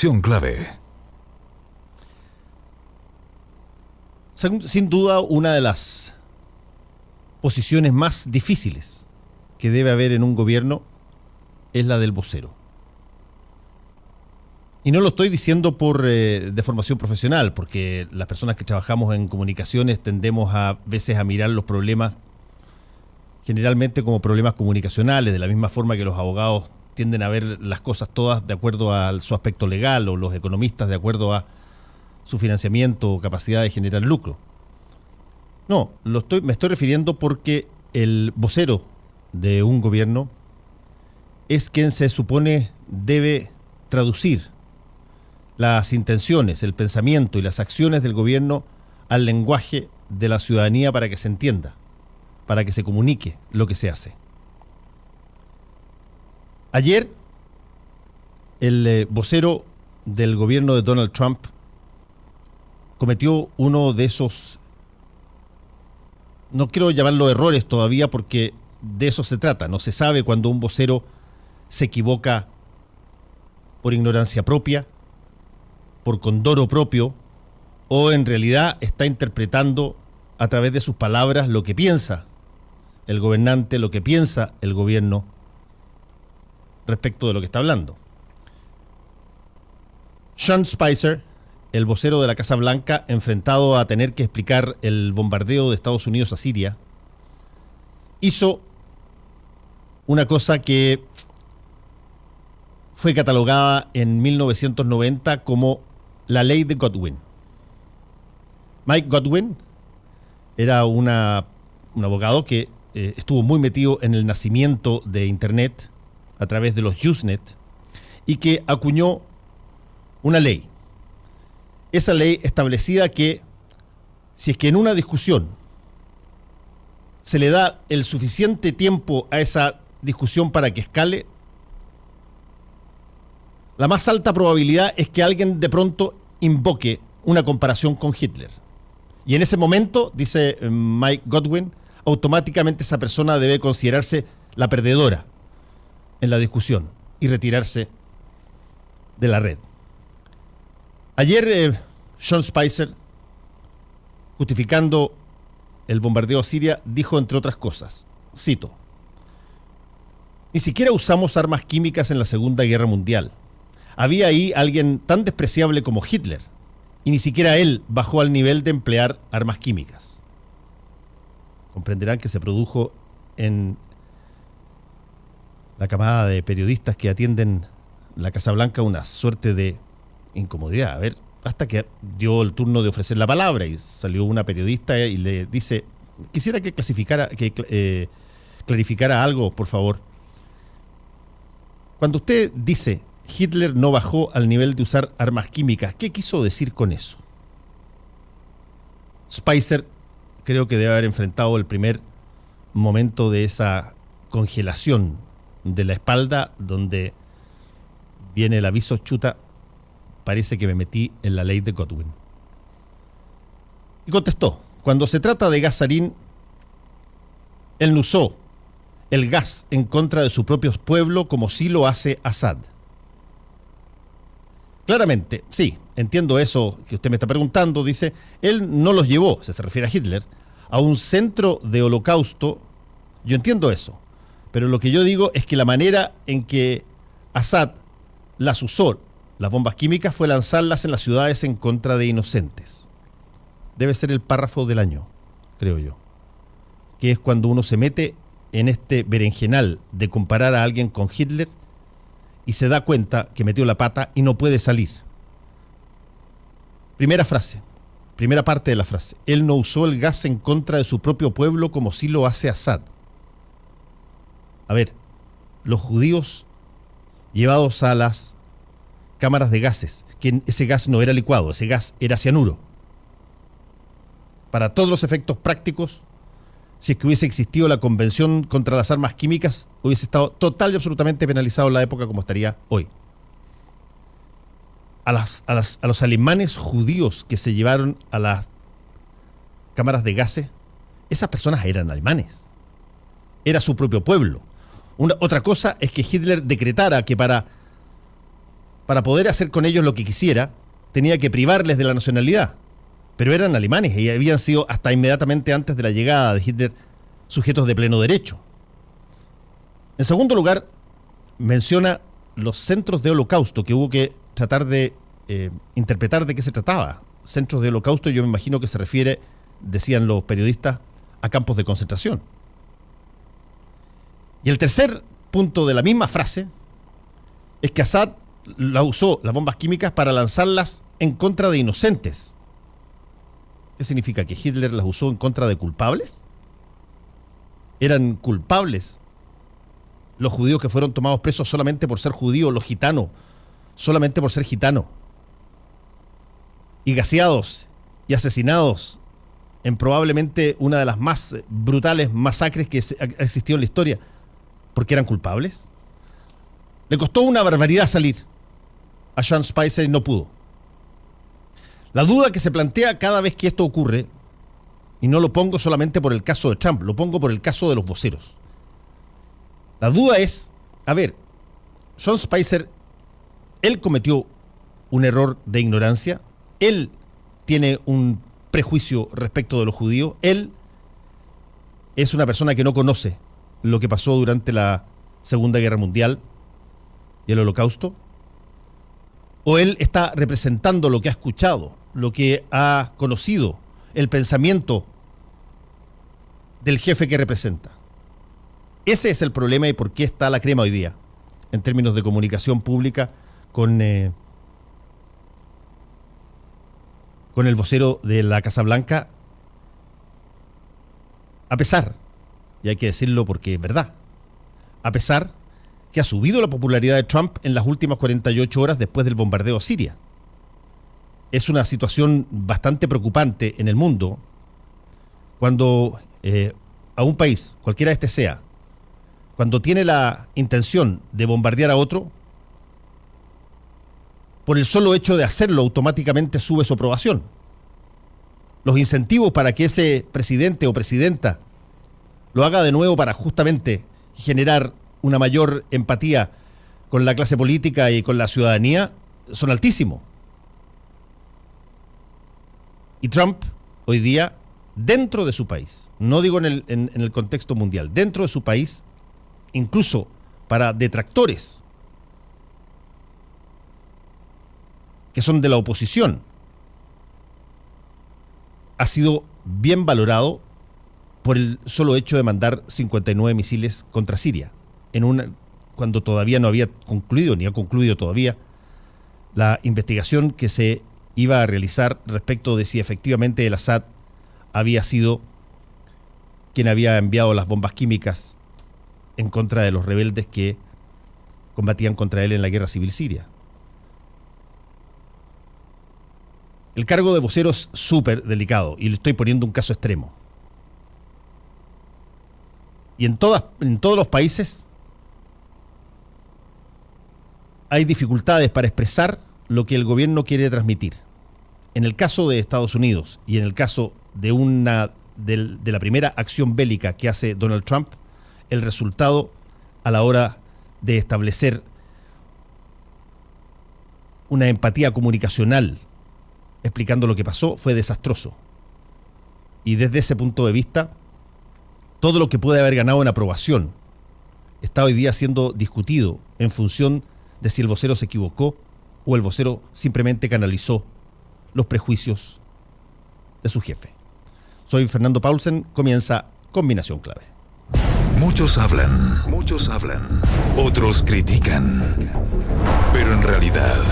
Información clave. Sin duda, una de las posiciones más difíciles que debe haber en un gobierno es la del vocero. Y no lo estoy diciendo por de formación profesional, porque las personas que trabajamos en comunicaciones tendemos a veces a mirar los problemas generalmente como problemas comunicacionales, de la misma forma que los abogados tienden a ver las cosas todas de acuerdo a su aspecto legal, o los economistas de acuerdo a su financiamiento o capacidad de generar lucro. No, me estoy refiriendo porque el vocero de un gobierno es quien se supone debe traducir las intenciones, el pensamiento y las acciones del gobierno al lenguaje de la ciudadanía para que se entienda, para que se comunique lo que se hace. Ayer, el vocero del gobierno de Donald Trump cometió uno de esos, no quiero llamarlo errores todavía porque de eso se trata. No se sabe cuando un vocero se equivoca por ignorancia propia, por condoro propio, o en realidad está interpretando a través de sus palabras lo que piensa el gobernante, lo que piensa el gobierno respecto de lo que está hablando. Sean Spicer, el vocero de la Casa Blanca, enfrentado a tener que explicar el bombardeo de Estados Unidos a Siria, hizo una cosa que fue catalogada en 1990 como la ley de Godwin. Mike Godwin era un abogado que estuvo muy metido en el nacimiento de Internet a través de los Usenet y que acuñó una ley. Esa ley establecía que si es que en una discusión se le da el suficiente tiempo a esa discusión para que escale, la más alta probabilidad es que alguien de pronto invoque una comparación con Hitler. Y en ese momento, dice Mike Godwin, automáticamente esa persona debe considerarse la perdedora en la discusión y retirarse de la red. Ayer, Sean Spicer, justificando el bombardeo a Siria, dijo entre otras cosas, cito: "Ni siquiera usamos armas químicas en la Segunda Guerra Mundial. Había ahí alguien tan despreciable como Hitler, y ni siquiera él bajó al nivel de emplear armas químicas". Comprenderán que se produjo en la camada de periodistas que atienden la Casa Blanca una suerte de incomodidad. A ver, hasta que dio el turno de ofrecer la palabra y salió una periodista y le dice: quisiera que clarificara algo, por favor. Cuando usted dice Hitler no bajó al nivel de usar armas químicas, ¿qué quiso decir con eso? Spicer creo que debe haber enfrentado el primer momento de esa congelación de la espalda, donde viene el aviso: chuta, parece que me metí en la ley de Godwin. Y contestó: cuando se trata de gas sarín, él no usó el gas en contra de su propio pueblo como sí lo hace Assad. Claramente, sí, entiendo eso que usted me está preguntando, dice, él no los llevó, se refiere a Hitler, a un centro de holocausto. Yo entiendo eso, pero lo que yo digo es que la manera en que Assad las usó, las bombas químicas, fue lanzarlas en las ciudades en contra de inocentes. Debe ser el párrafo del año, creo yo, que es cuando uno se mete en este berenjenal de comparar a alguien con Hitler y se da cuenta que metió la pata y no puede salir. Primera frase, primera parte de la frase: él no usó el gas en contra de su propio pueblo como sí lo hace Assad. A ver, los judíos llevados a las cámaras de gases, que ese gas no era licuado, ese gas era cianuro. Para todos los efectos prácticos, si es que hubiese existido la Convención contra las Armas Químicas, hubiese estado total y absolutamente penalizado en la época como estaría hoy. A los alemanes judíos que se llevaron a las cámaras de gases, esas personas eran alemanes. Era su propio pueblo. Otra cosa es que Hitler decretara que para para poder hacer con ellos lo que quisiera, tenía que privarles de la nacionalidad. Pero eran alemanes y habían sido hasta inmediatamente antes de la llegada de Hitler sujetos de pleno derecho. En segundo lugar, menciona los centros de holocausto que hubo que tratar de interpretar de qué se trataba. Centros de holocausto, yo me imagino que se refiere, decían los periodistas, a campos de concentración. Y el tercer punto de la misma frase es que Assad usó las bombas químicas para lanzarlas en contra de inocentes. ¿Qué significa? ¿Que Hitler las usó en contra de culpables? ¿Eran culpables los judíos que fueron tomados presos solamente por ser judíos, los gitanos, solamente por ser gitanos, y gaseados y asesinados en probablemente una de las más brutales masacres que ha existido en la historia, porque eran culpables? Le costó una barbaridad salir a Sean Spicer y no pudo. La duda que se plantea cada vez que esto ocurre, y no lo pongo solamente por el caso de Trump, lo pongo por el caso de los voceros. La duda es, a ver, Sean Spicer, él cometió un error de ignorancia, él tiene un prejuicio respecto de los judíos, él es una persona que no conoce lo que pasó durante la Segunda Guerra Mundial y el Holocausto, o él está representando lo que ha escuchado, lo que ha conocido, el pensamiento del jefe que representa. Ese es el problema y por qué está la crema hoy día, en términos de comunicación pública, con el vocero de la Casa Blanca, a pesar, y hay que decirlo porque es verdad, a pesar que ha subido la popularidad de Trump en las últimas 48 horas después del bombardeo a Siria. Es una situación bastante preocupante en el mundo cuando a un país, cualquiera este sea, cuando tiene la intención de bombardear a otro, por el solo hecho de hacerlo automáticamente sube su aprobación. Los incentivos para que ese presidente o presidenta lo haga de nuevo para justamente generar una mayor empatía con la clase política y con la ciudadanía son altísimos. Y Trump hoy día, dentro de su país, no digo en el contexto mundial, dentro de su país, incluso para detractores que son de la oposición, ha sido bien valorado por el solo hecho de mandar 59 misiles contra Siria, cuando todavía no había concluido, ni ha concluido todavía, la investigación que se iba a realizar respecto de si efectivamente el Assad había sido quien había enviado las bombas químicas en contra de los rebeldes que combatían contra él en la guerra civil siria. El cargo de vocero es súper delicado y le estoy poniendo un caso extremo. Y en todos los países hay dificultades para expresar lo que el gobierno quiere transmitir. En el caso de Estados Unidos y en el caso de la primera acción bélica que hace Donald Trump, el resultado a la hora de establecer una empatía comunicacional explicando lo que pasó fue desastroso. Y desde ese punto de vista, todo lo que puede haber ganado en aprobación está hoy día siendo discutido en función de si el vocero se equivocó o el vocero simplemente canalizó los prejuicios de su jefe. Soy Fernando Paulsen, comienza Combinación Clave. Muchos hablan, otros critican, pero en realidad